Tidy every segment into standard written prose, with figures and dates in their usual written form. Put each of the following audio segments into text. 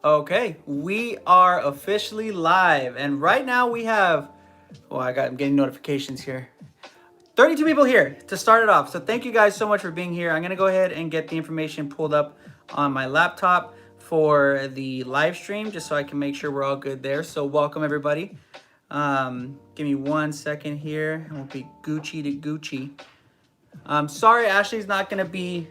Okay, we are officially live, and right now we have. Oh, I'm getting notifications here. 32 people here to start it off. So thank you guys so much for being here. I'm gonna go ahead and get the information pulled up on my laptop for the live stream, just so I can make sure we're all good there. So welcome everybody. Give me 1 second here. It won't be Gucci to Gucci. Sorry, Ashley's not gonna be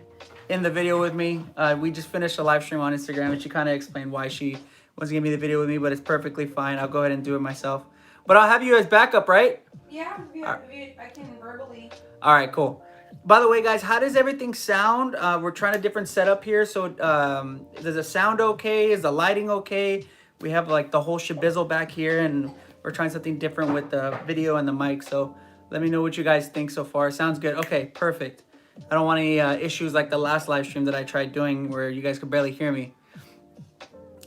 in the video with me. We just finished a live stream on Instagram, and she kind of explained why she wasn't gonna be in the video with me, but it's perfectly fine. I'll go ahead and do it myself. But I'll have you as backup, right? Yeah, I can verbally. All right, cool. By the way, guys, how does everything sound? We're trying a different setup here. So does the sound okay? Is the lighting okay? We have like the whole shabizzle back here, and we're trying something different with the video and the mic. So let me know what you guys think so far. Sounds good. Okay, perfect. I don't want any issues like the last live stream that I tried doing where you guys could barely hear me.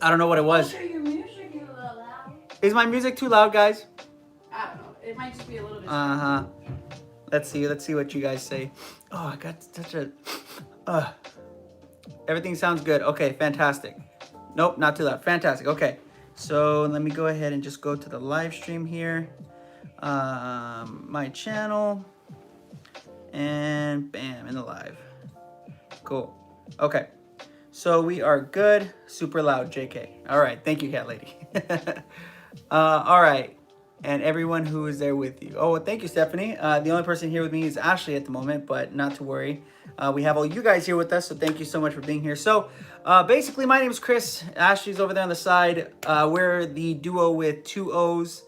I don't know what it was. Your music is a little loud. Is my music too loud, guys? I don't know. It might just be a little bit. Uh-huh. Let's see what you guys say. Oh, I got such a everything sounds good. Okay, fantastic. Nope, not too loud. Fantastic. Okay. So let me go ahead and just go to the live stream here. My channel. And bam, in the live. Cool. Okay. So we are good. Super loud, JK. All right. Thank you, cat lady. All right. And everyone who is there with you. Oh, well, thank you, Stephanie. The only person here with me is Ashley at the moment, but not to worry. We have all you guys here with us, so thank you so much for being here. So basically, my name is Chris. Ashley's over there on the side. We're the duo with two O's.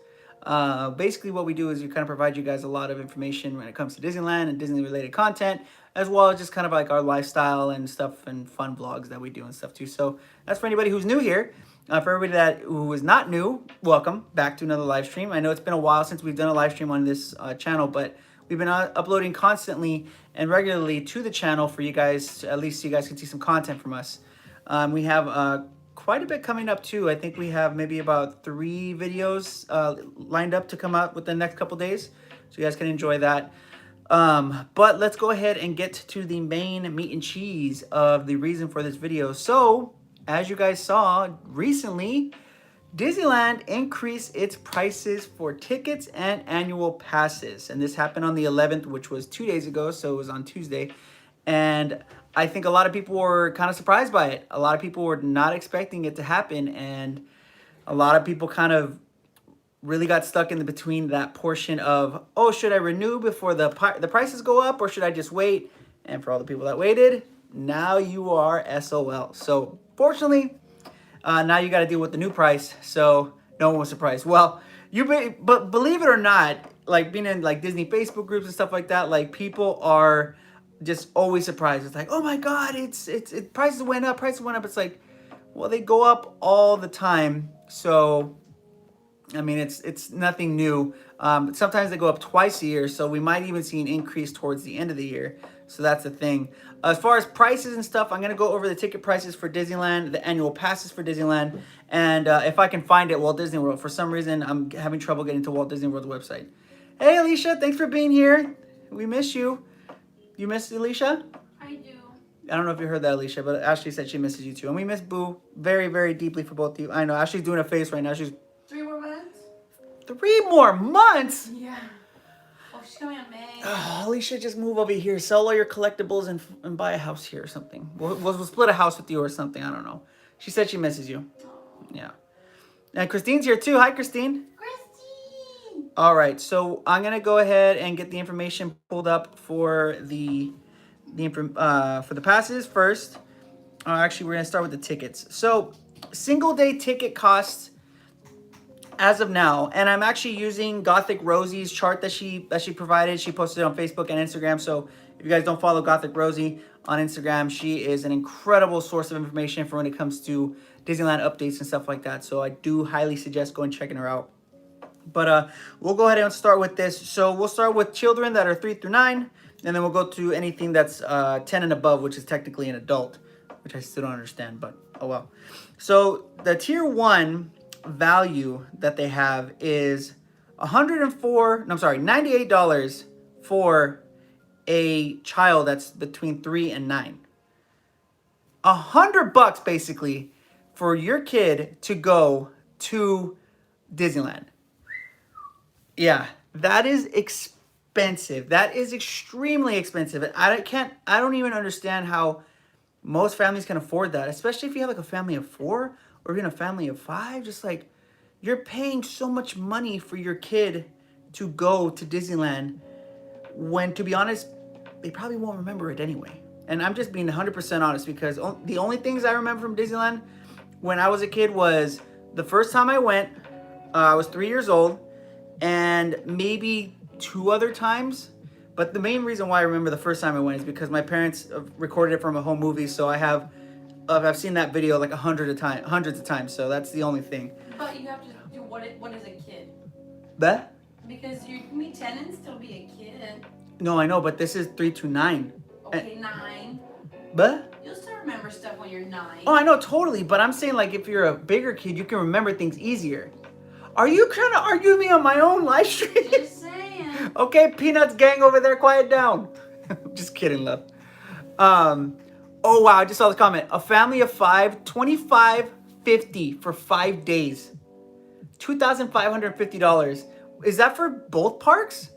Basically, what we do is we kind of provide you guys a lot of information when it comes to Disneyland and Disney-related content, as well as just kind of like our lifestyle and stuff and fun vlogs that we do and stuff too. So that's for anybody who's new here. For everybody who is not new, welcome back to another live stream. I know it's been a while since we've done a live stream on this channel, but we've been uploading constantly and regularly to the channel for you guys, at least so you guys can see some content from us. We have quite a bit coming up too. I think we have maybe about 3 videos lined up to come out within the next couple days, so you guys can enjoy that. But let's go ahead and get to the main meat and cheese of the reason for this video. So as you guys saw recently, Disneyland increased its prices for tickets and annual passes. And this happened on the 11th, which was 2 days ago. So it was on Tuesday. And I think a lot of people were kind of surprised by it. A lot of people were not expecting it to happen. And a lot of people kind of really got stuck in the between that portion of, oh, should I renew before the prices go up, or should I just wait? And for all the people that waited, now you are SOL. So fortunately, now you got to deal with the new price. So no one was surprised. Well, but believe it or not, like being in like Disney Facebook groups and stuff like that, like people are just always surprised. It's like, oh my God, prices went up, prices went up. It's like, well, they go up all the time. So I mean, it's nothing new. Sometimes they go up twice a year, so we might even see an increase towards the end of the year. So that's the thing. As far as prices and stuff, I'm going to go over the ticket prices for Disneyland, the annual passes for Disneyland, and if I can find it, Walt Disney World. For some reason, I'm having trouble getting to Walt Disney World's website. Hey, Alicia, thanks for being here. We miss you. You miss Alicia? I do. I don't know if you heard that, Alicia, but Ashley said she misses you too. And we miss Boo very, very deeply for both of you. I know, Ashley's doing a face right now. She's 3 more months? 3 more months? Yeah. Oh, she's coming in May. Alicia, just move over here, sell all your collectibles, and buy a house here or something. We'll split a house with you or something. I don't know. She said she misses you. Oh. Yeah. And Christine's here too. Hi, Christine. Christine! All right, so I'm gonna go ahead and get the information pulled up for the passes first. Actually, we're gonna start with the tickets. So, single day ticket costs as of now, and I'm actually using Gothic Rosie's chart that she provided. She posted it on Facebook and Instagram. So if you guys don't follow Gothic Rosie on Instagram, she is an incredible source of information for when it comes to Disneyland updates and stuff like that. So I do highly suggest going and checking her out. But we'll go ahead and start with this. So we'll start with children that are 3 through 9, and then we'll go to anything that's 10 and above, which is technically an adult, which I still don't understand, but oh well. So the tier 1 value that they have is $98 for a child that's between 3 and 9. $100 basically for your kid to go to Disneyland. Yeah, that is expensive. That is extremely expensive. And I don't even understand how most families can afford that, especially if you have like a family of 4 or even a family of 5. Just like, you're paying so much money for your kid to go to Disneyland when, to be honest, they probably won't remember it anyway. And I'm just being 100% honest, because the only things I remember from Disneyland when I was a kid was the first time I went, I was 3 years old, and maybe 2 other times. But the main reason why I remember the first time I went is because my parents recorded it from a home movie, so I've seen that video like hundreds of times. So that's the only thing. But you have to do what is a kid? That? Because you can be 10 and still be a kid. No, I know, but this is 3 to 9. Okay, 9. But? You'll still remember stuff when you're 9. Oh, I know, totally. But I'm saying, like, if you're a bigger kid, you can remember things easier. Are you trying to argue with me on my own live stream? Just saying. Okay, Peanuts gang over there, quiet down. Just kidding, love. Oh wow, I just saw this comment. A family of 5, $25.50 for 5 days. $2,550. Is that for both parks?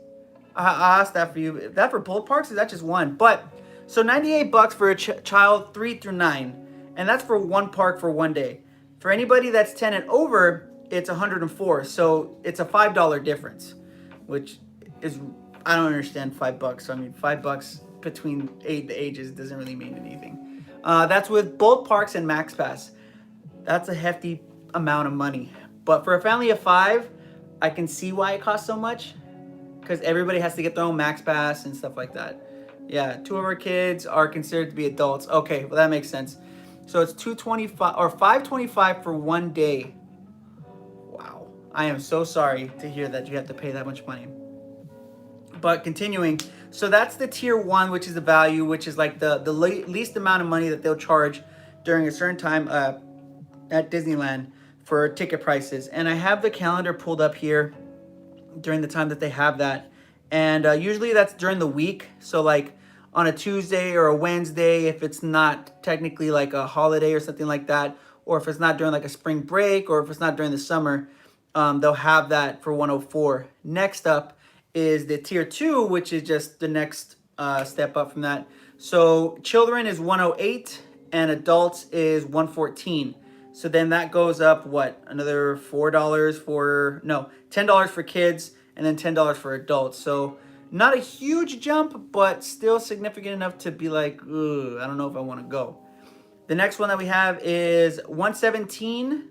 I asked that for you. Is that for both parks? Or is that just one? But so $98 for a child 3 through 9, and that's for one park for 1 day. For anybody that's 10 and over, it's $104. So it's a $5 difference, which is, I don't understand $5. So I mean, $5 between the ages doesn't really mean anything. That's with both parks and Max Pass. That's a hefty amount of money. But for a family of 5, I can see why it costs so much, because everybody has to get their own Max Pass and stuff like that. Yeah, 2 of our kids are considered to be adults. Okay, well that makes sense. So it's $225 or $525 for 1 day. Wow, I am so sorry to hear that you have to pay that much money. But continuing, so that's the tier 1, which is the value, which is like the least amount of money that they'll charge during a certain time at Disneyland for ticket prices. And I have the calendar pulled up here during the time that they have that. And usually that's during the week. So like on a Tuesday or a Wednesday, if it's not technically like a holiday or something like that, or if it's not during like a spring break, or if it's not during the summer, they'll have that for 104. Next up is the tier 2, which is just the next step up from that. So children is 108 and adults is 114. So then that goes up, what, another $4 for, no, $10 for kids, and then $10 for adults. So not a huge jump, but still significant enough to be like, ugh, I don't know if I want to go. The next one that we have is 117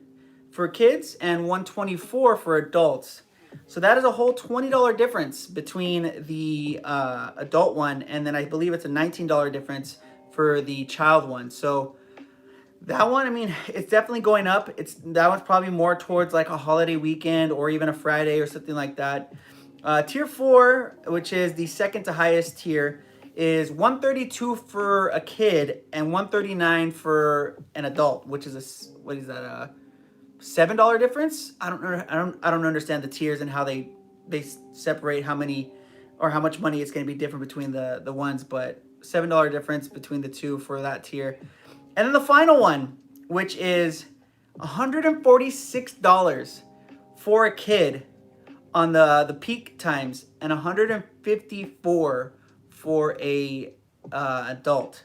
for kids and 124 for adults. So that is a whole $20 difference between the adult one, and then I believe it's a $19 difference for the child one. So that one, I mean, it's definitely going up. That one's probably more towards like a holiday weekend or even a Friday or something like that. Tier 4, which is the second to highest tier, is $132 for a kid and $139 for an adult, which is what is that? $7 difference. I don't understand the tiers and how they separate how many or how much money it's going to be different between the ones, but $7 difference between the two for that tier. And then the final one, which is $146 for a kid on the peak times, and $154 for a adult.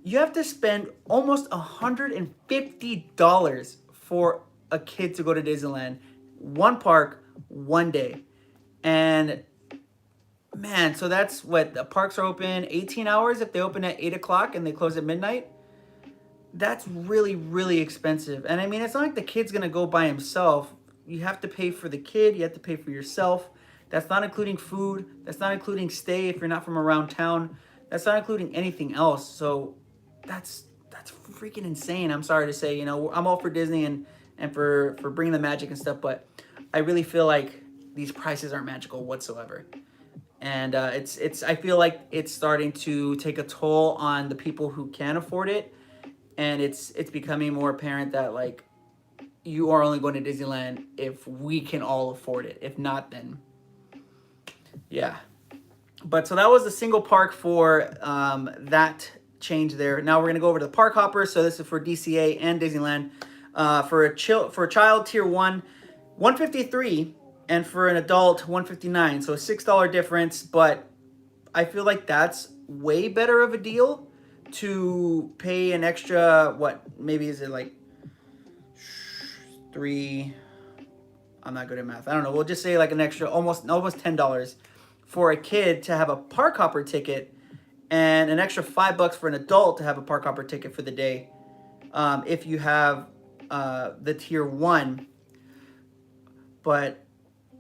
You have to spend almost $150 for a kid to go to Disneyland, one park, 1 day. And man, so that's what, the parks are open 18 hours if they open at 8 o'clock and they close at midnight. That's really, really expensive. And I mean, it's not like the kid's gonna go by himself. You have to pay for the kid, you have to pay for yourself. That's not including food, that's not including stay if you're not from around town. That's not including anything else. So that's freaking insane. I'm sorry to say, you know, I'm all for Disney and for bringing the magic and stuff, but I really feel like these prices aren't magical whatsoever. And I feel like it's starting to take a toll on the people who can afford it, and it's becoming more apparent that like you are only going to Disneyland if we can all afford it. If not, then yeah. But so that was the single park for that change there. Now we're gonna go over to the park hopper. So this is for DCA and Disneyland. For a child tier 1, $153, and for an adult $159. So a $6 difference, but I feel like that's way better of a deal to pay an extra, what, maybe is it like 3, I'm not good at math. I don't know. We'll just say like an extra almost $10 for a kid to have a park hopper ticket, and an extra $5 for an adult to have a park hopper ticket for the day. If you have the tier 1. But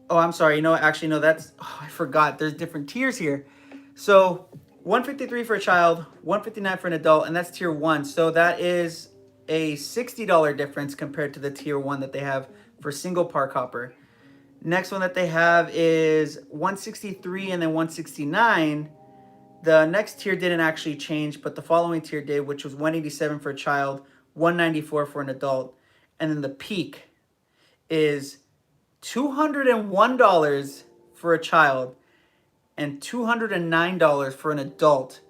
I'm sorry. Actually, no. I forgot. There's different tiers here. So $153 for a child, $159 for an adult, and that's tier 1. So that is a $60 difference compared to the tier 1 that they have for single park hopper. Next one that they have is $163 and then $169. The next tier didn't actually change, but the following tier did, which was $187 for a child, $194 for an adult, and then the peak is $201 for a child and $209 for an adult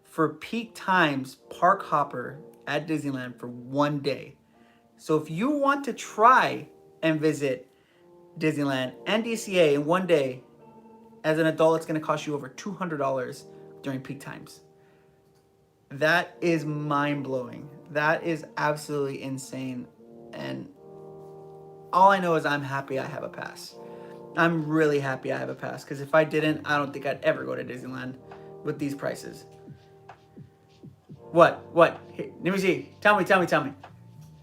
for peak times park hopper at Disneyland for one day. So if you want to try and visit Disneyland and DCA in one day, as an adult, it's going to cost you over $200 during peak times. That is mind-blowing. That is absolutely insane. And all I know is I'm happy I have a pass. I'm really happy I have a pass, because if I didn't, I don't think I'd ever go to Disneyland with these prices. What? Hey, let me see. Tell me.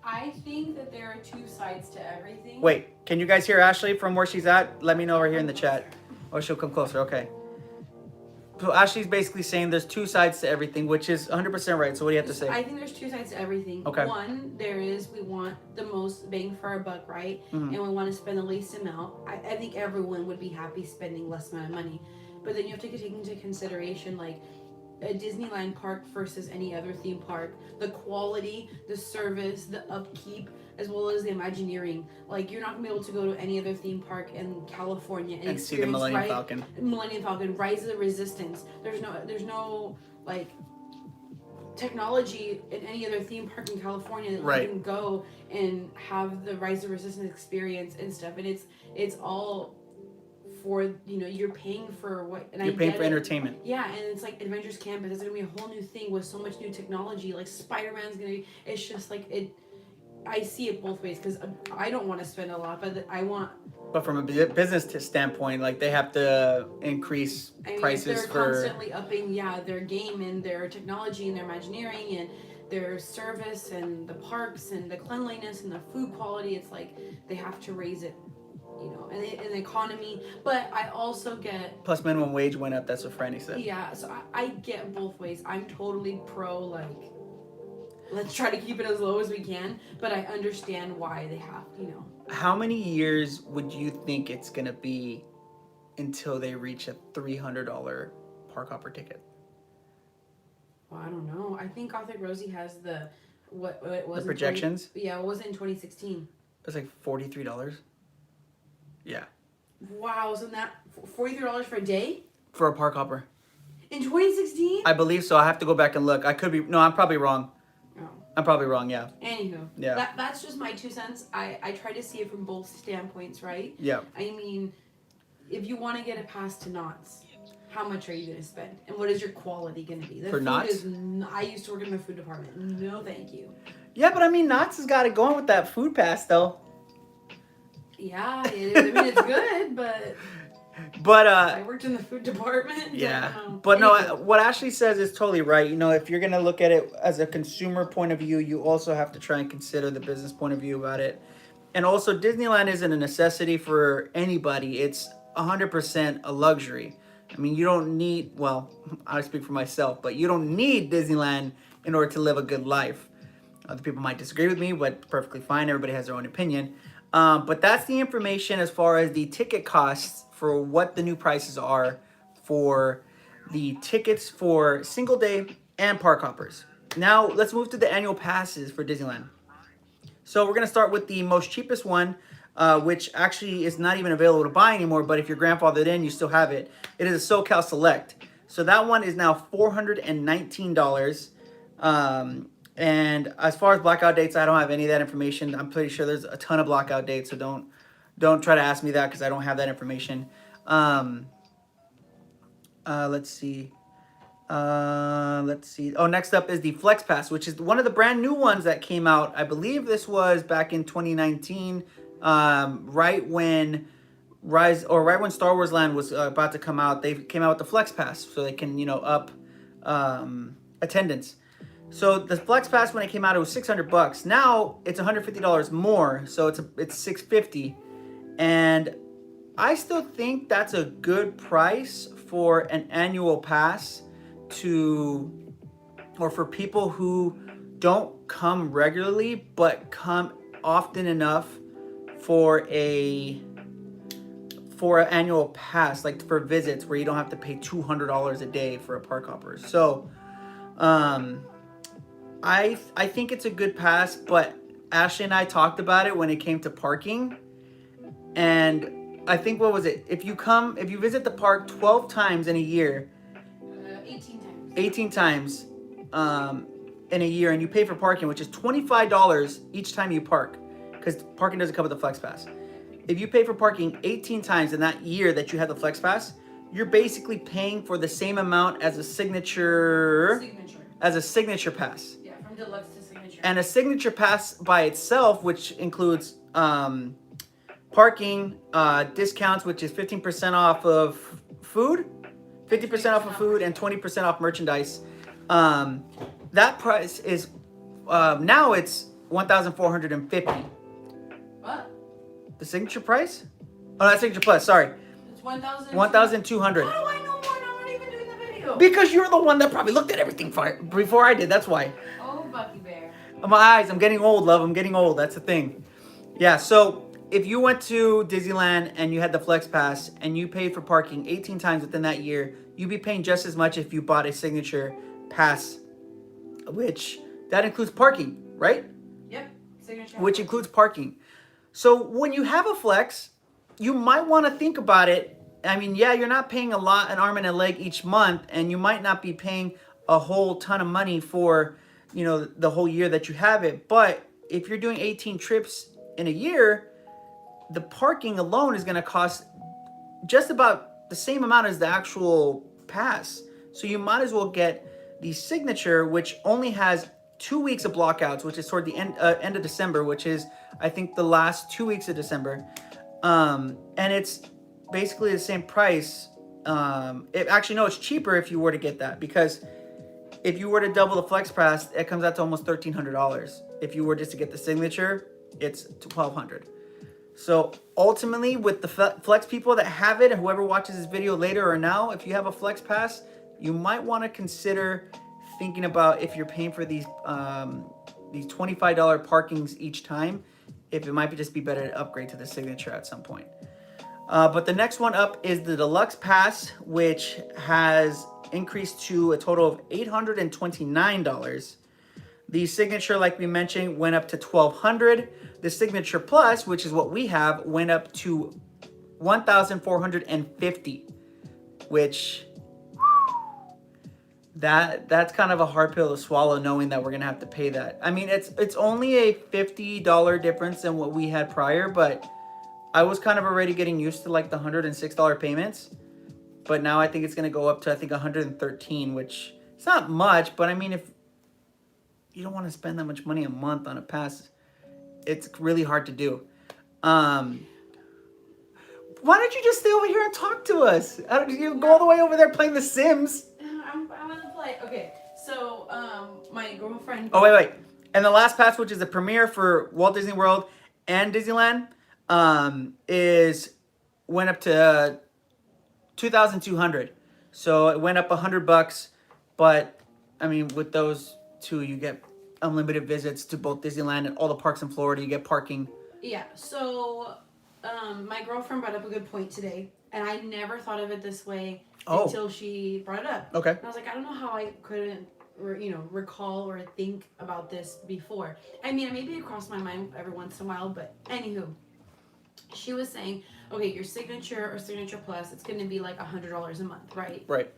I think that there are two sides to everything. Wait, can you guys hear Ashley from where she's at? Let me know over here in the chat. Oh, she'll come closer. Okay. So Ashley's basically saying there's two sides to everything, which is 100% right. So what do you have to say? I think there's two sides to everything. Okay. One, we want the most bang for our buck, right? Mm-hmm. And we want to spend the least amount. I think everyone would be happy spending less amount of money. But then you have to take into consideration, like, a Disneyland park versus any other theme park, the quality, the service, the upkeep, as well as the Imagineering. Like, you're not gonna be able to go to any other theme park in California and see the Millennium Falcon. Millennium Falcon, Rise of the Resistance. There's no like technology in any other theme park in California that you can go and have the Rise of the Resistance experience and stuff. And it's all for, you're paying for what, and you're paying for entertainment. Yeah, and it's like Adventures Campus. It's gonna be a whole new thing with so much new technology. Like Spider-Man's gonna be. It's just like it. I see it both ways, because I don't want to spend a lot, but I want. But from a business standpoint, like, they have to increase prices they're constantly upping, their game and their technology and their Imagineering and their service and the parks and the cleanliness and the food quality. It's like they have to raise it. And the economy, but I also get... Plus minimum wage went up, that's what Franny said. Yeah, so I get both ways. I'm totally pro, like, let's try to keep it as low as we can, but I understand why they have, How many years would you think it's going to be until they reach a $300 park hopper ticket? Well, I don't know. I think Gothic Rosie has what it was... The projections? What was it in 2016? It was like $43. Yeah. Wow, so that $43 for a day? For a park hopper. In 2016? I believe so. I have to go back and look. I could be... No, I'm probably wrong. Oh. I'm probably wrong, yeah. Anywho. Yeah. That's just my 2 cents. I try to see it from both standpoints, right? Yeah. I mean, if you want to get a pass to Knott's, how much are you going to spend? And what is your quality going to be? For Knott's? I used to work in the food department. No, thank you. Yeah, but I mean, Knott's has got it going with that food pass, though. Yeah, it's good, but I worked in the food department. Yeah, but no, what Ashley says is totally right. If you're gonna look at it as a consumer point of view, you also have to try and consider the business point of view about it. And also, Disneyland isn't a necessity for anybody. It's 100% a luxury. I mean, you don't need, well, I speak for myself, but you don't need Disneyland in order to live a good life. Other people might disagree with me, but perfectly fine. Everybody has their own opinion. But that's the information as far as the ticket costs for what the new prices are for the tickets for single day and park hoppers. Now, let's move to the annual passes for Disneyland. So we're going to start with the most cheapest one, which actually is not even available to buy anymore, but if you're grandfathered in, you still have it. It is a SoCal Select. So that one is now $419. And as far as blackout dates, I don't have any of that information. I'm pretty sure there's a ton of blackout dates, so don't try to ask me that because I don't have that information. Um, let's see. Let's see. Oh, next up is the Flex Pass, which is one of the brand new ones that came out. I believe this was back in 2019, right when right when Star Wars Land was about to come out. They came out with the Flex Pass, so they can up attendance. So the Flex Pass when it came out, it was $600. Now it's $150 more, so it's $650, and I still think that's a good price for an annual pass to, or for people who don't come regularly but come often enough for an annual pass, like for visits where you don't have to pay $200 a day for a park hopper. So I think it's a good pass, but Ashley and I talked about it when it came to parking, and I think, what was it? If you visit the park 12 times in a year, 18 times. 18 times in a year, and you pay for parking, which is $25 each time you park, because parking doesn't come with the Flex Pass. If you pay for parking 18 times in that year that you have the Flex Pass, you're basically paying for the same amount as a signature pass. Yeah, from deluxe to signature. And a signature pass by itself, which includes parking, discounts, which is 15% off of food, 50% off of food, and 20% off merchandise. That price is now it's $1,450. What? The signature price? Oh, not signature plus. Sorry, It's 1,000. 1,200. How do I know more? And I'm not even doing the video. Because you're the one that probably looked at everything before I did. That's why. Oh, Bucky Bear. My eyes. I'm getting old, love. I'm getting old. That's the thing. Yeah. So if you went to Disneyland and you had the Flex Pass and you paid for parking 18 times within that year, you'd be paying just as much if you bought a signature pass, which that includes parking, right? Yep. Signature. Which includes parking. So when you have a Flex, you might want to think about it. I mean, yeah, you're not paying an arm and a leg each month, and you might not be paying a whole ton of money for, the whole year that you have it. But if you're doing 18 trips in a year, the parking alone is going to cost just about the same amount as the actual pass. So you might as well get the signature, which only has 2 weeks of blockouts, which is toward the end of December, which is, I think, the last 2 weeks of December. And it's basically the same price. It's cheaper if you were to get that, because if you were to double the Flex Pass, it comes out to almost $1,300. If you were just to get the signature, it's $1,200. So ultimately, with the Flex people that have it, and whoever watches this video later or now, if you have a Flex Pass, you might want to consider thinking about, if you're paying for these $25 parkings each time, if it might just be better to upgrade to the signature at some point. But the next one up is the Deluxe Pass, which has increased to a total of $829. The signature, like we mentioned, went up to $1,200. The signature plus, which is what we have, went up to $1,450, which that's kind of a hard pill to swallow, knowing that we're gonna have to pay that. I mean, it's only a $50 difference than what we had prior, but I was kind of already getting used to like the $106 payments. But now I think it's gonna go up to, I think, $113, which it's not much, but I mean, if you don't want to spend that much money a month on a pass, it's really hard to do. Why don't you just stay over here and talk to us? You go all the way over there playing The Sims. I'm gonna play. Okay, so my girlfriend. Oh, wait. And the last pass, which is the premiere for Walt Disney World and Disneyland, went up to $2,200. So it went up $100, but I mean, with those two, you get unlimited visits to both Disneyland and all the parks in Florida. You get parking. Yeah. So, my girlfriend brought up a good point today, and I never thought of it this way until she brought it up. Okay. And I was like, I don't know how I couldn't, recall or think about this before. I mean, maybe it crossed my mind every once in a while, but anywho, she was saying, okay, your signature or signature plus, it's going to be like $100 a month, right? Right.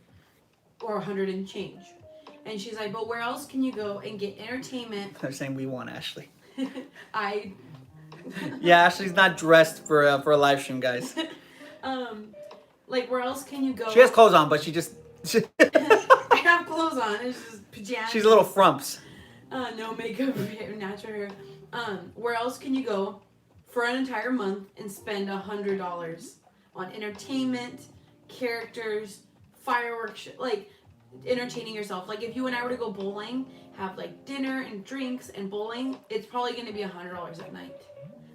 Or $100 and change. And she's like, but where else can you go and get entertainment? They're saying we want Ashley. I. Yeah, Ashley's not dressed for a live stream, guys. Like, where else can you go? She has clothes on, but she just. I have clothes on. It's just pajamas. She's a little frumps. No makeup, natural hair. Where else can you go for an entire month and spend $100 on entertainment, characters, fireworks, like entertaining yourself? Like if you and I were to go bowling, have like dinner and drinks and bowling, it's probably going to be $100 at night.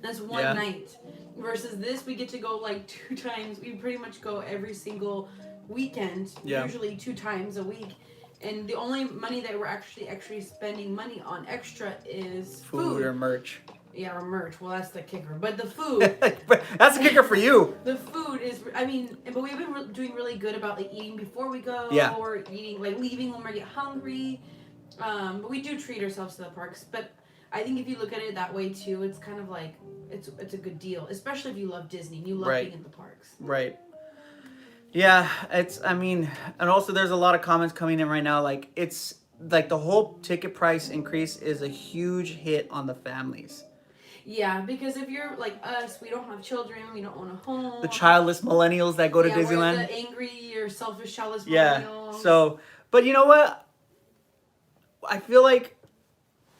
That's one night. Versus this, we get to go like 2 times. We pretty much go every single weekend, usually 2 times a week. And the only money that we're actually spending money on extra is food or merch. Yeah, or merch. Well, that's the kicker. But the food. That's the kicker for you. The food is, I mean, but we've been doing really good about like eating before we go. Yeah. Or eating, like leaving when we get hungry. But we do treat ourselves to the parks. But I think if you look at it that way too, it's kind of like, it's a good deal. Especially if you love Disney and you love being in the parks. Right. Yeah, I mean, and also there's a lot of comments coming in right now. Like, it's like the whole ticket price increase is a huge hit on the families. Yeah, because if you're like us, we don't have children, we don't own a home. The childless millennials that go to Disneyland. We're the angry or selfish childless millennials. Yeah, so, but you know what? I feel like,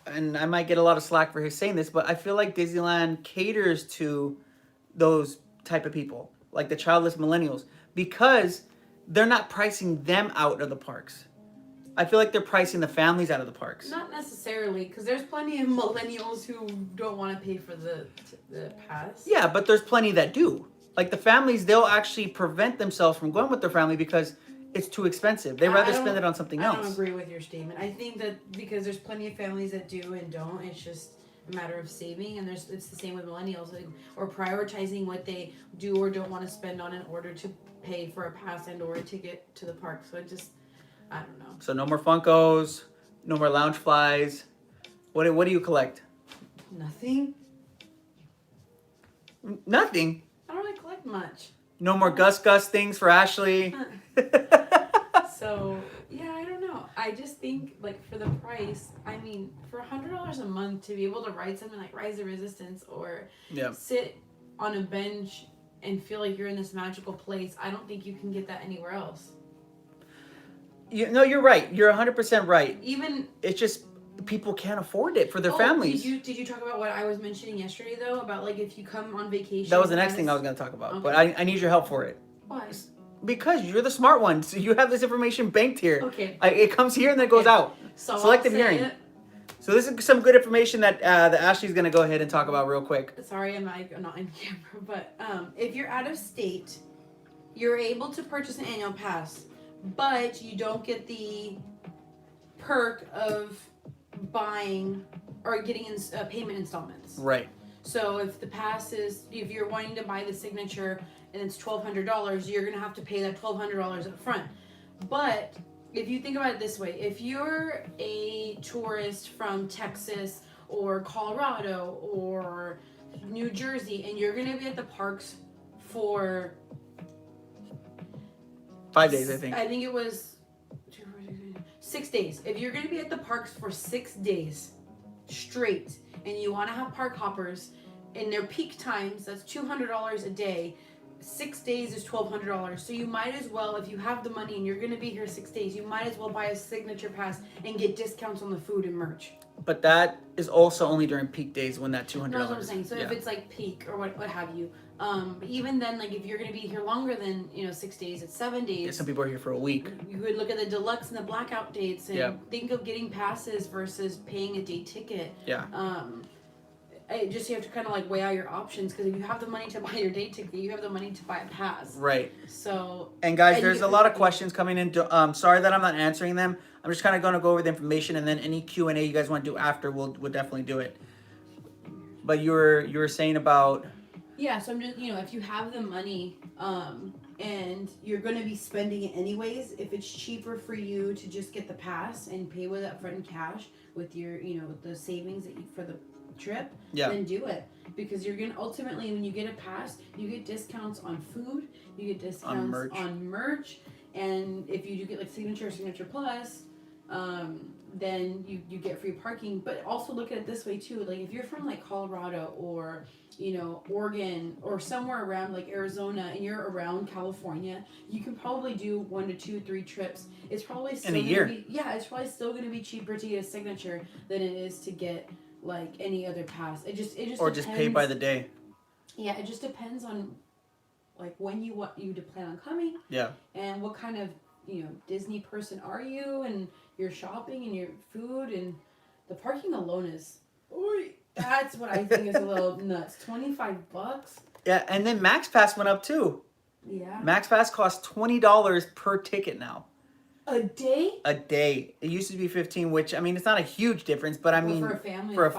and I might get a lot of slack for his saying this, but I feel like Disneyland caters to those type of people, like the childless millennials, because they're not pricing them out of the parks. I feel like they're pricing the families out of the parks. Not necessarily, because there's plenty of millennials who don't want to pay for the pass. Yeah, but there's plenty that do. Like the families, they'll actually prevent themselves from going with their family because it's too expensive. They'd rather spend it on something else. I don't agree with your statement. I think that because there's plenty of families that do and don't, it's just a matter of saving, and it's the same with millennials, or prioritizing what they do or don't want to spend on in order to pay for a pass and or a ticket to the park. So it just, I don't know. So no more Funkos, no more lounge flies. What do you collect? Nothing. Nothing? I don't really collect much. No more Gus things for Ashley? So, yeah, I don't know. I just think, like, for the price, I mean, for $100 a month to be able to ride something like Rise of Resistance or sit on a bench and feel like you're in this magical place, I don't think you can get that anywhere else. No, you're right. You're 100% right. Even it's just people can't afford it for their families. Did you talk about what I was mentioning yesterday though, about like if you come on vacation? That was the next thing I was going to talk about, okay. But I need your help for it. Why? Because you're the smart one, so you have this information banked here. Okay. It comes here and then it goes out. So selective hearing. So this is some good information that Ashley's going to go ahead and talk about real quick. Sorry, I'm not in camera, but if you're out of state, you're able to purchase an annual pass, but you don't get the perk of buying or getting payment installments. Right. So if the pass is, if you're wanting to buy the signature and it's $1,200, you're gonna have to pay that $1,200 up front. But if you think about it this way, if you're a tourist from Texas or Colorado or New Jersey and you're gonna be at the parks for 5 days, I think. I think it was 6 days. If you're going to be at the parks for 6 days straight and you want to have park hoppers in their peak times, that's $200 a day. 6 days is $1,200. So you might as well, if you have the money and you're going to be here 6 days, you might as well buy a signature pass and get discounts on the food and merch. But that is also only during peak days when that $200. No, that's what I'm saying. So if it's like peak or what have you. But even then, like if you're going to be here longer than 6 days, it's 7 days. Yeah, some people are here for a week. You would look at the deluxe and the blackout dates and think of getting passes versus paying a day ticket. Yeah. You have to kind of like weigh out your options, because if you have the money to buy your day ticket, you have the money to buy a pass. Right. So. And guys, there's a lot of questions coming in. Sorry that I'm not answering them. I'm just kind of going to go over the information, and then any Q&A you guys want to do after, we'll definitely do it. But you were saying about. Yeah, so I'm just, if you have the money, and you're going to be spending it anyways, if it's cheaper for you to just get the pass and pay with upfront cash with your, the savings for the trip, then do it. Because you're going to, ultimately, when you get a pass, you get discounts on food, you get discounts on merch, and if you do get like Signature or Signature Plus, then you get free parking. But also look at it this way too. Like if you're from like Colorado or Oregon or somewhere around like Arizona and you're around California, you can probably do 1 to 2, 3 trips. It's probably still In a year. it's probably still gonna be cheaper to get a signature than it is to get like any other pass. It just Or depends. just pay by the day. Yeah, it just depends on like when you want you to plan on coming. Yeah. And what kind of Disney person are you, and your shopping and your food and the parking alone is. That's what I think is a little nuts. $25. Yeah, and then Max Pass went up too. Yeah. Max Pass costs $20 per ticket now. A day? A day. It used to be 15, which I mean it's not a huge difference, but I mean for a family, for of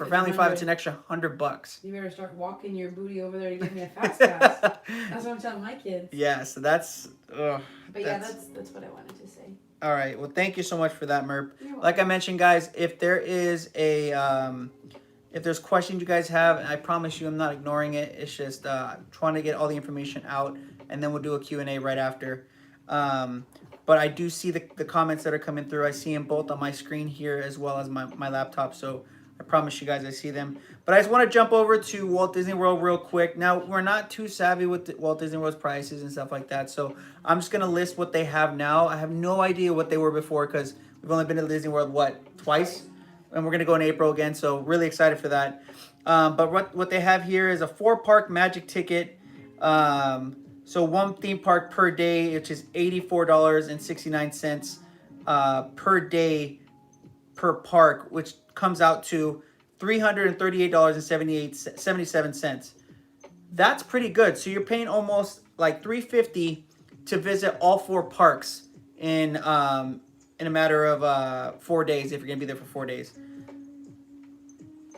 family five, 5, it's an extra $100. You better start walking your booty over there to give me a fast pass. That's what I'm telling my kids. Yeah, so that's. But yeah, that's what I wanted to say. All right. Well, thank you so much for that, Merp. You're welcome. Like I mentioned, guys, if there is if there's questions you guys have, I promise you I'm not ignoring it. It's just trying to get all the information out, and then we'll do a Q&A right after. But I do see the comments that are coming through. I see them both on my screen here as well as my laptop. So I promise you guys I see them. But I just want to jump over to Walt Disney World real quick. Now, we're not too savvy with Walt Disney World's prices and stuff like that. So I'm just going to list what they have now. I have no idea what they were before because we've only been to Disney World, twice? And we're going to go in April again. So really excited for that. But what they have here is a 4-park magic ticket. So 1 theme park per day, which is $84.69 per day per park, which comes out to $338.77. That's pretty good. So you're paying almost like $350 to visit all 4 parks in a matter of 4 days if you're gonna be there for 4 days.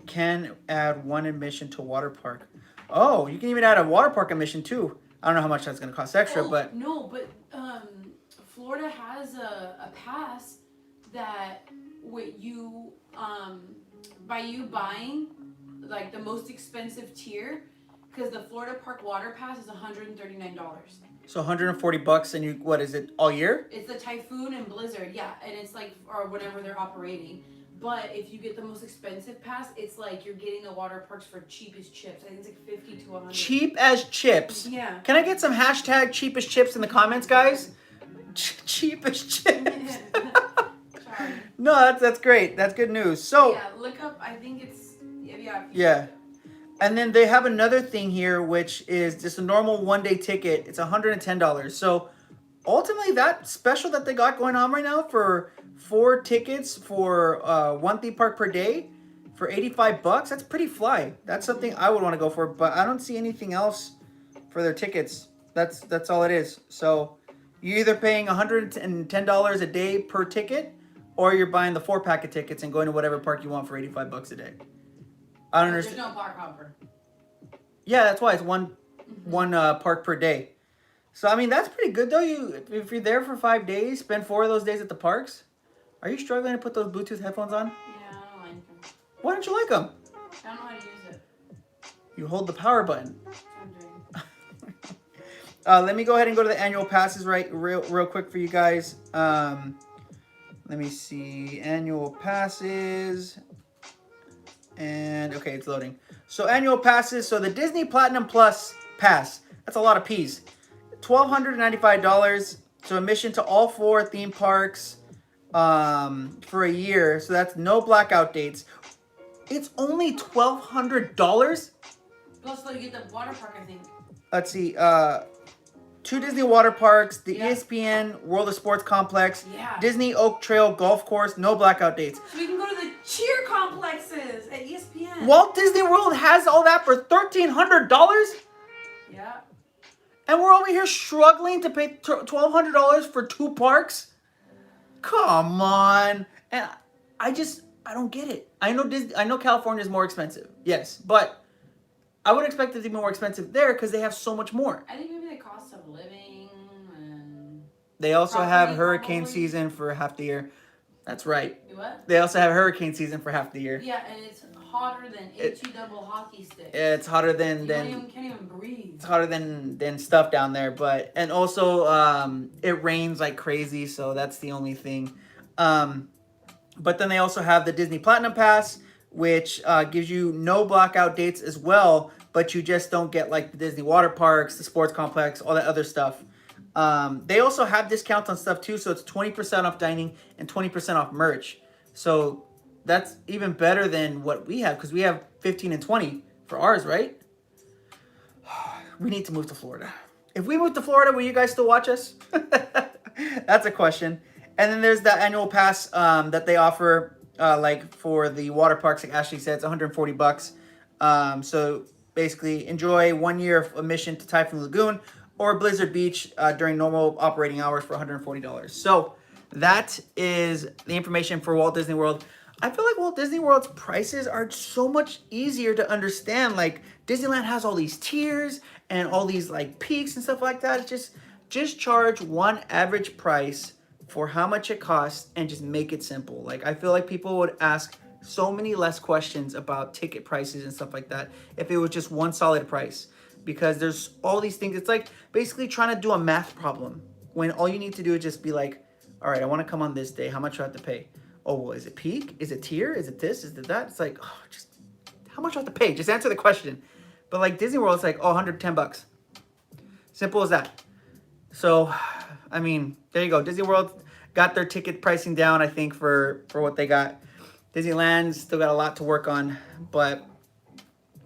Can add 1 admission to water park. Oh, you can even add a water park admission too. I don't know how much that's going to cost extra, but... No, but Florida has a pass that by you buying, like, the most expensive tier, because the Florida Park Water Pass is $139. So $140, and what is it, all year? It's the Typhoon and Blizzard, yeah, and it's like, or whatever they're operating. But if you get the most expensive pass, it's like you're getting the water parks for cheap as chips. I think it's like 50 to 100. Cheap as chips? Yeah. Can I get some hashtag cheap as chips in the comments, guys? Cheap as chips. Sorry. No, that's great. That's good news. So yeah, look up. I think it's yeah. And then they have another thing here, which is just a normal 1-day ticket. It's $110. So ultimately, that special that they got going on right now for 4 tickets for 1 theme park per day for $85, that's pretty fly. That's something I would want to go for, but I don't see anything else for their tickets. That's all it is. So you're either paying $110 a day per ticket, or you're buying the 4-pack of tickets and going to whatever park you want for $85 a day. I don't understand. There's no park hopper. Yeah, that's why it's one park per day. So I mean that's pretty good though. If you're there for 5 days, spend 4 of those days at the parks. Are you struggling to put those Bluetooth headphones on? Yeah, I don't like them. Why don't you like them? I don't know how to use it. You hold the power button. I'm doing. Let me go ahead and go to the annual passes real quick for you guys. Let me see. Annual passes. And okay, it's loading. So annual passes. So the Disney Platinum Plus pass. That's a lot of P's. $1,295. So admission to all 4 theme parks for a year. So that's no blackout dates. It's only $1,200. Plus, though, you get the water park, I think. Let's see. 2 Disney water parks, the ESPN World of Sports Complex, Disney Oak Trail Golf Course, no blackout dates. So we can go to the cheer complexes at ESPN. Walt Disney World has all that for $1,300? Yeah. And we're over here struggling to pay $1,200 for 2 parks? Come on. And I don't get it. I know California is more expensive. Yes, but I would expect it to be more expensive there because they have so much more. I think maybe the cost of living and... They also have hurricane season for half the year. That's right. What? They also have hurricane season for half the year. Yeah, and it's hotter than HE double hockey sticks. It's hotter than... can't even breathe. It's hotter than stuff down there. And also, it rains like crazy, so that's the only thing. But then they also have the Disney Platinum Pass, which gives you no blackout dates as well, but you just don't get like the Disney water parks, the sports complex, all that other stuff. They also have discounts on stuff too, so it's 20% off dining and 20% off merch. So that's even better than what we have, because we have 15 and 20 for ours, right? We need to move to Florida. If we move to Florida, will you guys still watch us? That's a question. And then there's the annual pass that they offer, like for the water parks. Like Ashley said, it's $140. So basically, enjoy 1 year of admission to Typhoon Lagoon or Blizzard Beach during normal operating hours for $140. So that is the information for Walt Disney World. I feel like Walt Disney World's prices are so much easier to understand. Like Disneyland has all these tiers and all these like peaks and stuff like that. It's just charge one average price for how much it costs and just make it simple. Like I feel like people would ask so many less questions about ticket prices and stuff like that if it was just one solid price, because there's all these things. It's like basically trying to do a math problem when all you need to do is just be like, all right, I want to come on this day. How much do I have to pay? Oh, well, is it peak? Is it tier? Is it this? Is it that? It's like, oh, just how much do I have to pay? Just answer the question. But like Disney World, it's like, oh, $110. Simple as that. So, I mean, there you go. Disney World got their ticket pricing down, I think, for what they got. Disneyland still got a lot to work on, but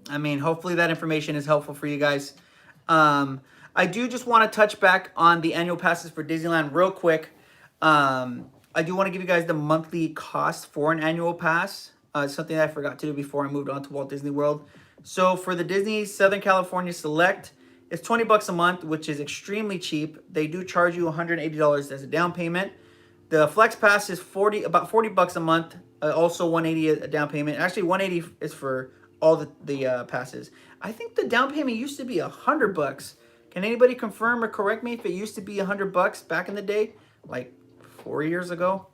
I mean, hopefully that information is helpful for you guys. I do just want to touch back on the annual passes for Disneyland real quick. I do want to give you guys the monthly cost for an annual pass. Something that I forgot to do before I moved on to Walt Disney World. So for the Disney Southern California Select, it's $20 a month, which is extremely cheap. They do charge you $180 as a down payment. The Flex Pass is about $40 a month. Also $180 a down payment. Actually, $180 is for all the passes. I think the down payment used to be $100. Can anybody confirm or correct me if it used to be $100 back in the day, like 4 years ago?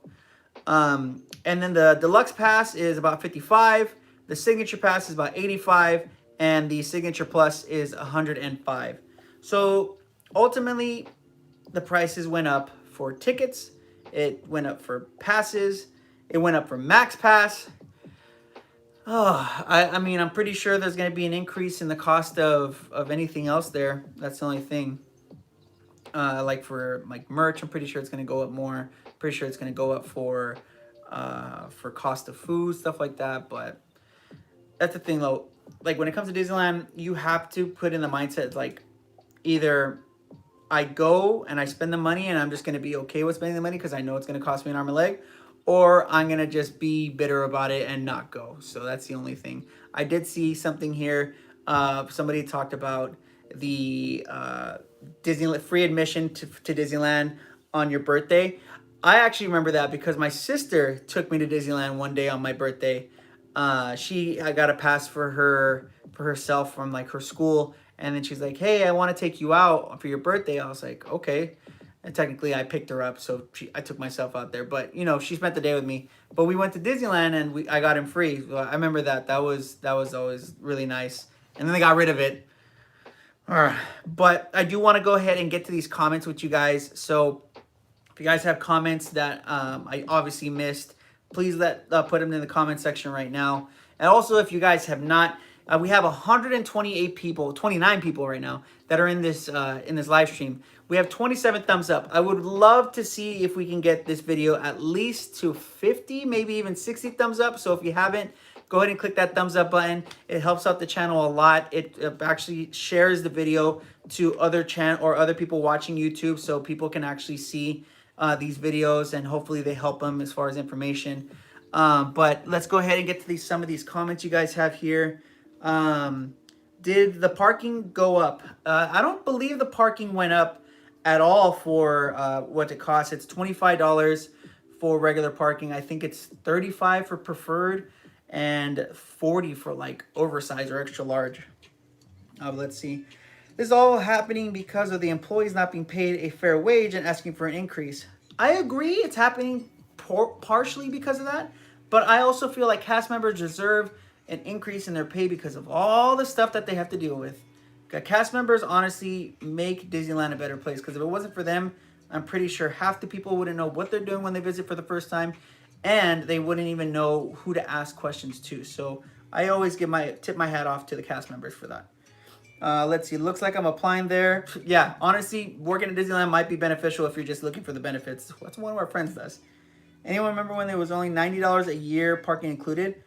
And then the Deluxe Pass is about $55. The Signature Pass is about $85, and the Signature Plus is $105. So ultimately, the prices went up for tickets. It went up for passes. It went up for Max Pass. Oh, I mean, I'm pretty sure there's going to be an increase in the cost of anything else there. That's the only thing. Like for like merch, I'm pretty sure it's going to go up more. Pretty sure it's going to go up for cost of food, stuff like that. But that's the thing, though. Like when it comes to Disneyland, you have to put in the mindset like either I go and I spend the money and I'm just going to be okay with spending the money because I know it's going to cost me an arm and a leg, or I'm going to just be bitter about it and not go. So that's the only thing. I did see something here. Somebody talked about the Disneyland free admission to Disneyland on your birthday. I actually remember that because my sister took me to Disneyland one day on my birthday. I got a pass for herself from like her school, and then she's like, "Hey, I want to take you out for your birthday." I was like, "Okay." And technically, I picked her up, so I took myself out there. But you know, she spent the day with me. But we went to Disneyland, and I got him free. So I remember that. That was always really nice. And then they got rid of it. But I do want to go ahead and get to these comments with you guys. So if you guys have comments that I obviously missed, please put them in the comment section right now. And also, if you guys have not, we have 128 people, 29 people right now that are in this live stream. We have 27 thumbs up. I would love to see if we can get this video at least to 50, maybe even 60 thumbs up. So if you haven't, go ahead and click that thumbs up button. It helps out the channel a lot. It actually shares the video to other people watching YouTube, so people can actually see these videos, and hopefully they help them as far as information. But let's go ahead and get to some of these comments you guys have here. Did the parking go up? I don't believe the parking went up at all for what it costs. It's $25 for regular parking. I think it's $35 for preferred and $40 for like oversized or extra large. Let's see. This is all happening because of the employees not being paid a fair wage and asking for an increase. I agree it's happening partially because of that, but I also feel like cast members deserve an increase in their pay because of all the stuff that they have to deal with. Cast members honestly make Disneyland a better place, because if it wasn't for them, I'm pretty sure half the people wouldn't know what they're doing when they visit for the first time, and they wouldn't even know who to ask questions to. So I always tip my hat off to the cast members for that. Let's see. Looks like I'm applying there. Yeah, honestly, working at Disneyland might be beneficial if you're just looking for the benefits. That's what one of our friends does. Anyone remember when there was only $90 a year, parking included?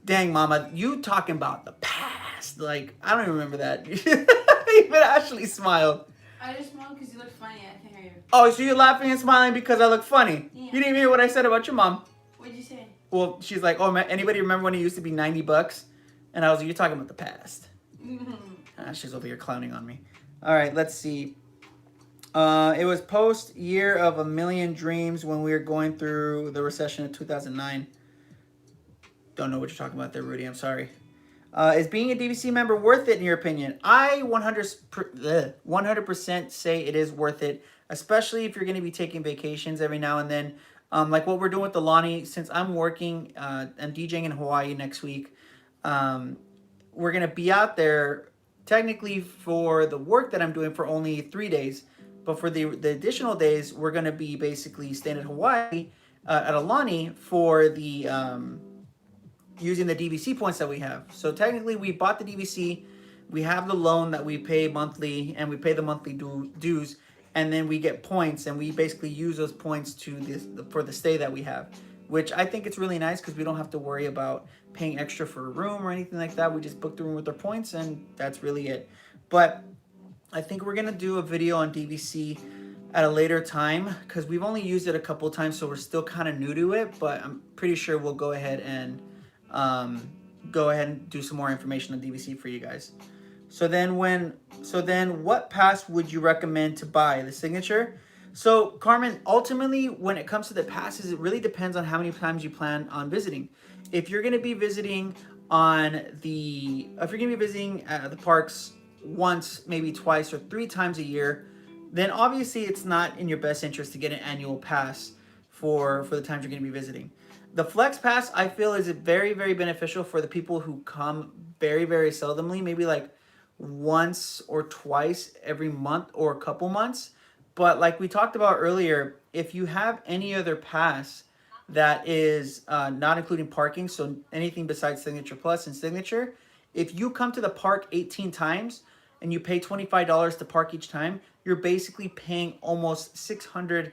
Dang, Mama, you talking about the past? Like, I don't even remember that. Even Ashley smiled. I just smiled because you look funny. I can hear you. Oh, so you're laughing and smiling because I look funny? Yeah. You didn't hear what I said about your mom. What'd you say? Well, she's like, oh, man, anybody remember when it used to be $90? And I was like, you're talking about the past. She's over here clowning on me. All right, let's see. It was post year of a million dreams when we were going through the recession of 2009. Don't know what you're talking about there, Rudy. I'm sorry. Is being a DVC member worth it in your opinion? I 100% say it is worth it, especially if you're going to be taking vacations every now and then. Like what we're doing with the Lonnie, since I'm working and DJing in Hawaii next week, we're going to be out there technically for the work that I'm doing for only 3 days. But for the additional days, we're going to be basically staying at Hawaii at Alani for the using the DVC points that we have. So technically, we bought the DVC, we have the loan that we pay monthly, and we pay the monthly dues, and then we get points, and we basically use those points for the stay that we have, which I think it's really nice because we don't have to worry about paying extra for a room or anything like that. We just book the room with our points, and that's really it. But I think we're gonna do a video on DVC at a later time because we've only used it a couple of times, so we're still kind of new to it. But I'm pretty sure we'll go ahead and do some more information on DVC for you guys. So then, what pass would you recommend to buy? The signature. So Carmen, ultimately, when it comes to the passes, it really depends on how many times you plan on visiting. If you're gonna be visiting the parks once, maybe twice or 3 times a year, then obviously it's not in your best interest to get an annual pass for the times you're going to be visiting. The Flex Pass, I feel, is very, very beneficial for the people who come very, very seldomly, maybe like once or twice every month or a couple months. But like we talked about earlier, if you have any other pass that is not including parking, so anything besides Signature Plus and Signature, if you come to the park 18 times and you pay $25 to park each time, you're basically paying almost $650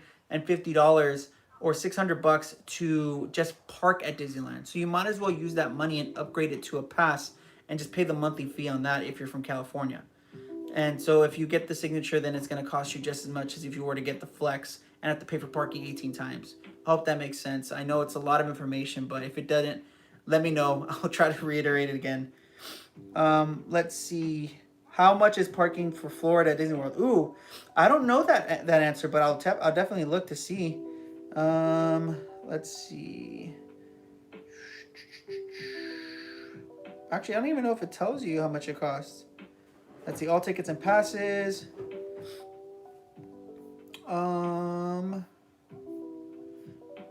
or $600 to just park at Disneyland. So you might as well use that money and upgrade it to a pass and just pay the monthly fee on that if you're from California. And so if you get the signature, then it's going to cost you just as much as if you were to get the flex and have to pay for parking 18 times. I hope that makes sense. I know it's a lot of information, but if it doesn't, let me know. I'll try to reiterate it again. Let's see. How much is parking for Florida at Disney World? Ooh, I don't know that answer, but I'll definitely look to see. Let's see. Actually, I don't even know if it tells you how much it costs. Let's see, all tickets and passes.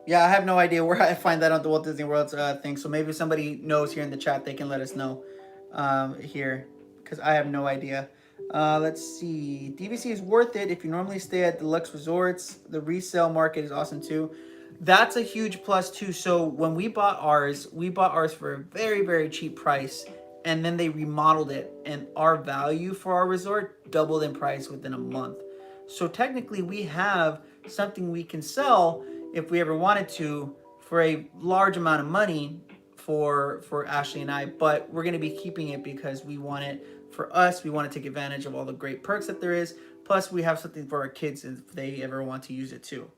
Yeah, I have no idea where I find that on the Walt Disney World's thing. So maybe if somebody knows here in the chat, they can let us know here, because I have no idea. Let's see. DVC is worth it if you normally stay at deluxe resorts. The resale market is awesome too. That's a huge plus too. So when we bought ours for a very, very cheap price, and then they remodeled it, and our value for our resort doubled in price within a month. So technically we have something we can sell if we ever wanted to for a large amount of money for Ashley and I, but we're going to be keeping it because we want it for us. We want to take advantage of all the great perks that there is. Plus we have something for our kids if they ever want to use it too.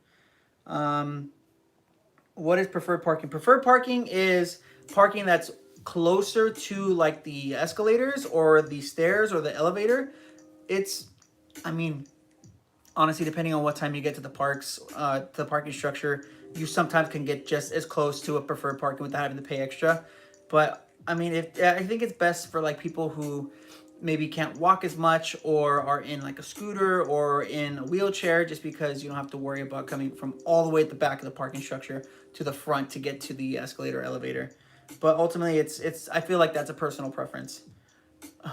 What is preferred parking? Preferred parking is parking that's closer to like the escalators or the stairs or the elevator. Honestly, depending on what time you get to the parks, the parking structure, you sometimes can get just as close to a preferred parking without having to pay extra. But I think it's best for like people who maybe can't walk as much or are in like a scooter or in a wheelchair, just because you don't have to worry about coming from all the way at the back of the parking structure to the front to get to the escalator or elevator. But ultimately, I feel like that's a personal preference.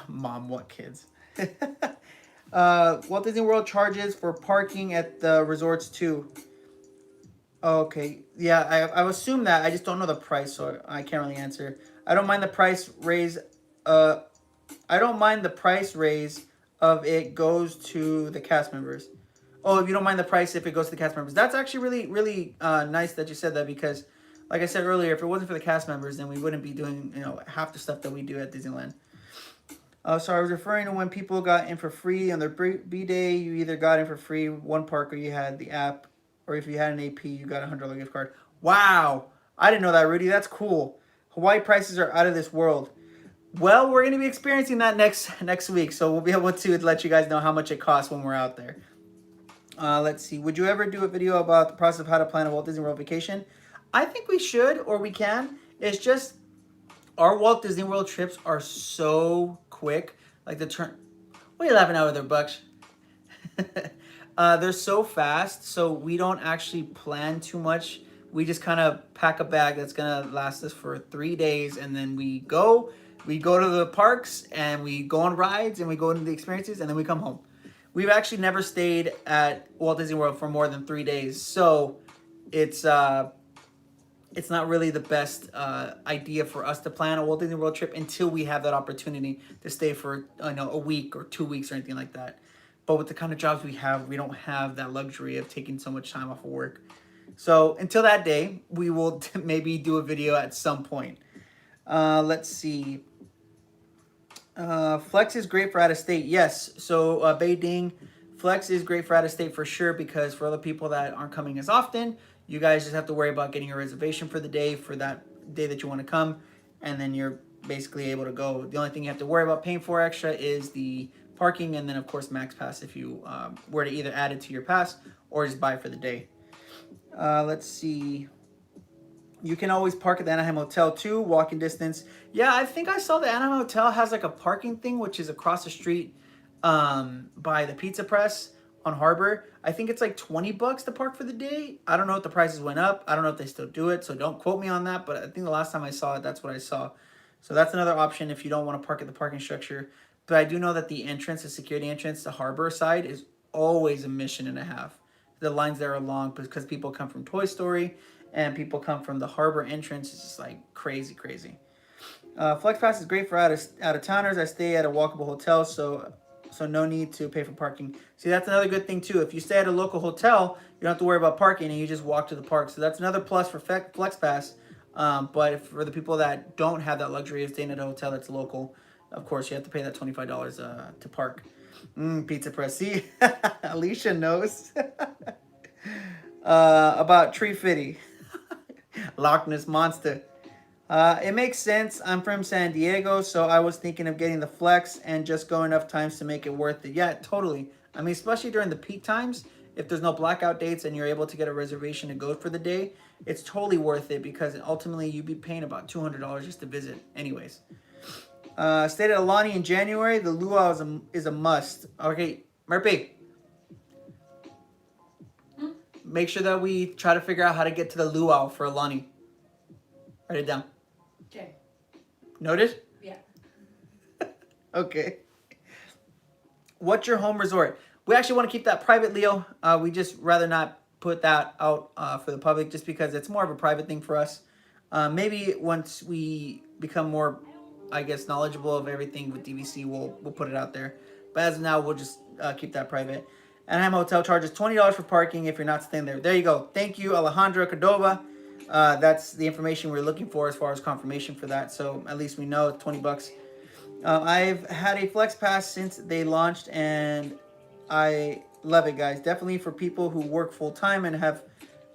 Mom, what kids? Walt Disney World charges for parking at the resorts too. Okay, yeah, I assume that. I just don't know the price, so I can't really answer. I don't mind the price raise. Uh, I don't mind the price raise of it goes to the cast members. Oh, if you don't mind the price if it goes to the cast members, that's actually really nice that you said that because, like I said earlier, if it wasn't for the cast members, then we wouldn't be doing half the stuff that we do at Disneyland. So I was referring to when people got in for free on their B day. You either got in for free one park or you had the app, or if you had an AP, you got a $100 gift card. Wow, I didn't know that, Rudy. That's cool. Hawaii prices are out of this world. Well, we're going to be experiencing that next week, so we'll be able to let you guys know how much it costs when we're out there. Let's see. Would you ever do a video about the process of how to plan a Walt Disney World vacation? I think we should, or we can. It's just our Walt Disney World trips are so quick. Like the turn. What are you laughing at with there, Bucks? They're so fast, so we don't actually plan too much. We just kind of pack a bag that's gonna last us for 3 days, and then we go. We go to the parks, and we go on rides, and we go into the experiences, and then we come home. We've actually never stayed at Walt Disney World for more than 3 days, so it's not really the best idea for us to plan a Walt Disney World trip until we have that opportunity to stay for a week or 2 weeks or anything like that. But with the kind of jobs we have, we don't have that luxury of taking so much time off of work. So until that day, we will maybe do a video at some point. Let's see. Flex is great for out of state. Yes. So Beiding, Flex is great for out of state for sure because for other people that aren't coming as often, you guys just have to worry about getting a reservation for the day for that day that you want to come, and then you're basically able to go. The only thing you have to worry about paying for extra is the parking, and then of course Max Pass if you were to either add it to your pass or just buy for the day. Let's see. You can always park at the Anaheim Hotel too, walking distance. Yeah, I think I saw the Anaheim Hotel has like a parking thing, which is across the street by the Pizza Press on Harbor. I think it's like $20 to park for the day. I don't know if the prices went up. I don't know if they still do it, so don't quote me on that. But I think the last time I saw it, that's what I saw. So that's another option if you don't want to park at the parking structure. But I do know that the entrance, the security entrance, the Harbor side is always a mission and a half. The lines there are long because people come from Toy Story and people come from the Harbor entrance. It's just like crazy. Flex Pass is great for out of towners. I stay at a walkable hotel, so no need to pay for parking. See, that's another good thing too. If you stay at a local hotel, you don't have to worry about parking, and you just walk to the park. So that's another plus for Flex Pass. But for the people that don't have that luxury of staying at a hotel that's local, of course, you have to pay that $25 to park. Pizza Press. See, Alicia knows about Tree Fitty. Loch Ness Monster. It makes sense. I'm from San Diego, so I was thinking of getting the Flex and just go enough times to make it worth it. Yeah, totally. I mean, especially during the peak times, if there's no blackout dates and you're able to get a reservation to go for the day, it's totally worth it because ultimately you'd be paying about $200 just to visit anyways. Stayed at Alani in January. The luau is a must. Okay, Murphy. Make sure that we try to figure out how to get to the luau for Alani. Write it down. Okay. Noted? Yeah. Okay. What's your home resort? We actually want to keep that private, Leo. We just rather not put that out for the public just because it's more of a private thing for us. Maybe once we become more, I guess, knowledgeable of everything with DVC, we'll put it out there. But as of now, we'll just keep that private. Anaheim Hotel charges $20 for parking if you're not staying there. There you go. Thank you, Alejandra Cordova. That's the information we're looking for as far as confirmation for that. So at least we know it's $20. I've had a Flex Pass since they launched, and I love it, guys. Definitely for people who work full time and have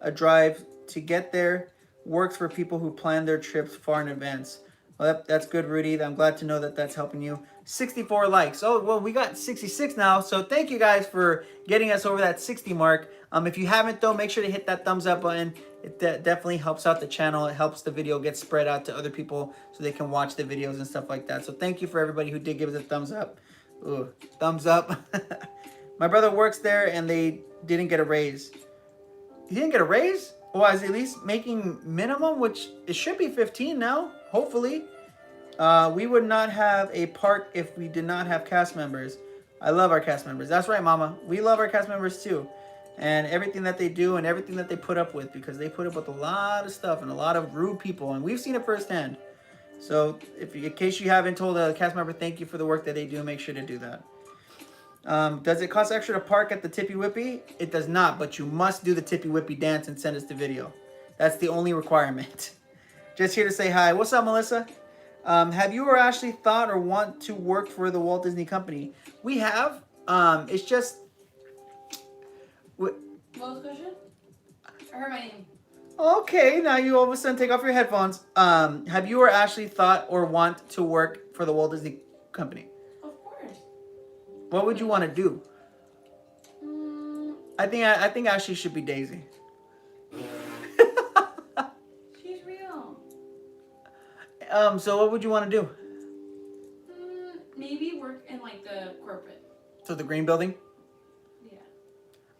a drive to get there. Works for people who plan their trips far in advance. Well, that's good, Rudy. I'm glad to know that that's helping you. 64 likes. Oh, well, we got 66 now. So thank you guys for getting us over that 60 mark. If you haven't, though, make sure to hit that thumbs up button. It definitely helps out the channel. It helps the video get spread out to other people so they can watch the videos and stuff like that. So thank you for everybody who did give us a thumbs up. Ooh, thumbs up. My brother works there, and they didn't get a raise. He didn't get a raise? Well, is at least making minimum, which it should be 15 now, hopefully. We would not have a park if we did not have cast members. I love our cast members. That's right, Mama. We love our cast members too. And everything that they do and everything that they put up with, because they put up with a lot of stuff and a lot of rude people, and we've seen it firsthand. So if in case you haven't told a cast member thank you for the work that they do, make sure to do that. Does it cost extra to park at the Tippy Whippy? It does not, but you must do the Tippy Whippy dance and send us the video. That's the only requirement. Just here to say hi. What's up, Melissa? Have you or Ashley thought or want to work for the Walt Disney Company? We have. It's just... What was the question? I heard my name. Okay, now you all of a sudden take off your headphones. Have you or Ashley thought or want to work for the Walt Disney Company? Of course. What would you want to do? I think Ashley should be Daisy. She's real. So what would you want to do? Maybe work in like the corporate. So the green building? Yeah.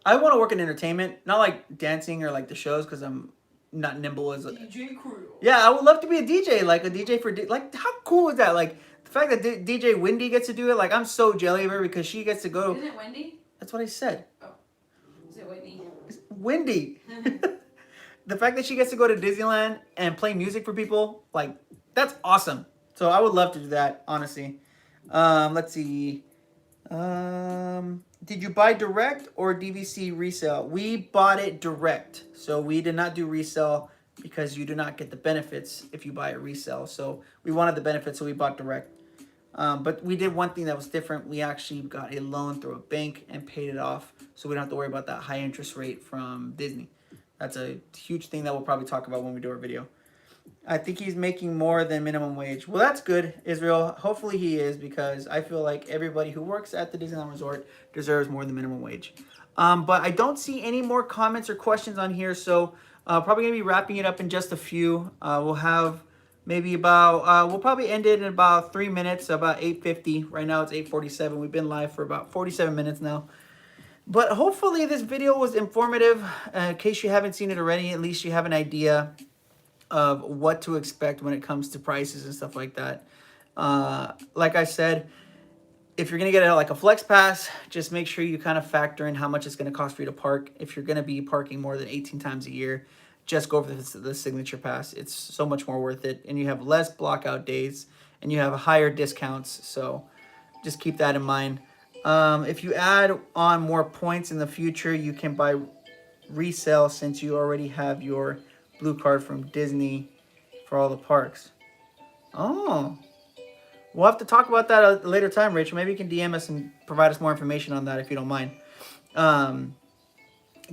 I want to work in entertainment, not like dancing or like the shows, because I'm not nimble as a DJ crew. Yeah, I would love to be a DJ, like a DJ for like how cool is that? Like the fact that DJ Wendy gets to do it, like I'm so jelly of her because she gets to go. Isn't it Wendy? That's what I said. Oh, is it Whitney? It's Wendy. The fact that she gets to go to Disneyland and play music for people, like that's awesome. So I would love to do that, honestly. Let's see. Did you buy direct or DVC resale? We bought it direct. So we did not do resale because you do not get the benefits if you buy a resale. So we wanted the benefits, so we bought direct. But we did one thing that was different. We actually got a loan through a bank and paid it off. So we don't have to worry about that high interest rate from Disney. That's a huge thing that we'll probably talk about when we do our video. I think he's making more than minimum wage. Well, that's good, Israel. Hopefully he is, because I feel like everybody who works at the Disneyland Resort deserves more than minimum wage. But I don't see any more comments or questions on here, so probably going to be wrapping it up in just a few. We'll have maybe about, we'll probably end it in about 3 minutes, about 8:50. Right now it's 8:47. We've been live for about 47 minutes now. But hopefully this video was informative. In case you haven't seen it already, at least you have an idea of what to expect when it comes to prices and stuff like that. Like I said, if you're going to get like a flex pass, just make sure you kind of factor in how much it's going to cost for you to park. If you're going to be parking more than 18 times a year, just go for the signature pass. It's so much more worth it, and you have less block-out days, and you have higher discounts, so just keep that in mind. If you add on more points in the future, you can buy resale since you already have your blue card from Disney for all the parks. Oh, we'll have to talk about that at a later time, Rachel. Maybe you can DM us and provide us more information on that if you don't mind.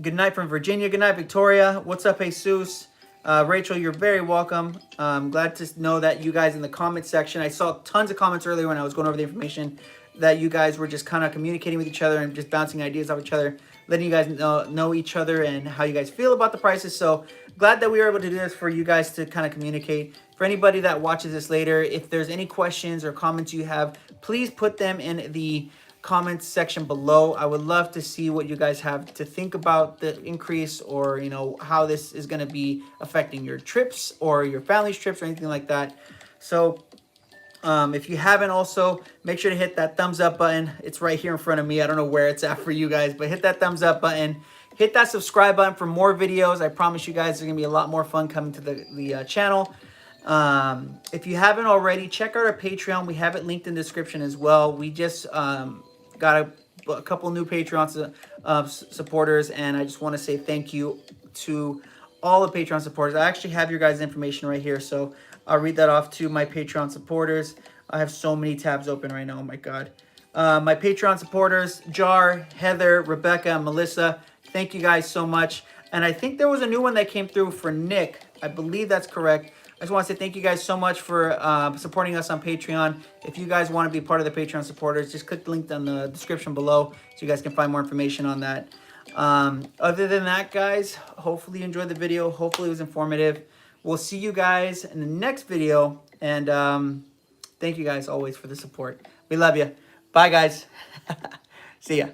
Good night from Virginia. Good night, Victoria. What's up, Jesus? Rachel, you're very welcome. I'm glad to know that you guys in the comment section, I saw tons of comments earlier when I was going over the information, that you guys were just kind of communicating with each other and just bouncing ideas off each other, letting you guys know each other and how you guys feel about the prices. So glad that we were able to do this for you guys to kind of communicate. For anybody that watches this later, if there's any questions or comments you have, please put them in the comments section below. I would love to see what you guys have to think about the increase, or you know, how this is going to be affecting your trips or your family's trips or anything like that. So if you haven't, also make sure to hit that thumbs up button. It's right here in front of me. I don't know where it's at for you guys, but hit that thumbs up button. Hit that subscribe button for more videos. I promise you guys there's going to be a lot more fun coming to the channel. If you haven't already, check out our Patreon. We have it linked in the description as well. We just got a couple new Patreon supporters, and I just want to say thank you to all the Patreon supporters. I actually have your guys' information right here, so I'll read that off to my Patreon supporters. I have so many tabs open right now. Oh my God. My Patreon supporters, Jar, Heather, Rebecca, and Melissa. Thank you guys so much. And I think there was a new one that came through for Nick. I believe that's correct. I just want to say thank you guys so much for supporting us on Patreon. If you guys want to be part of the Patreon supporters, just click the link in the description below so you guys can find more information on that. Other than that, guys, hopefully you enjoyed the video. Hopefully it was informative. We'll see you guys in the next video. And thank you guys always for the support. We love you. Bye, guys. See ya.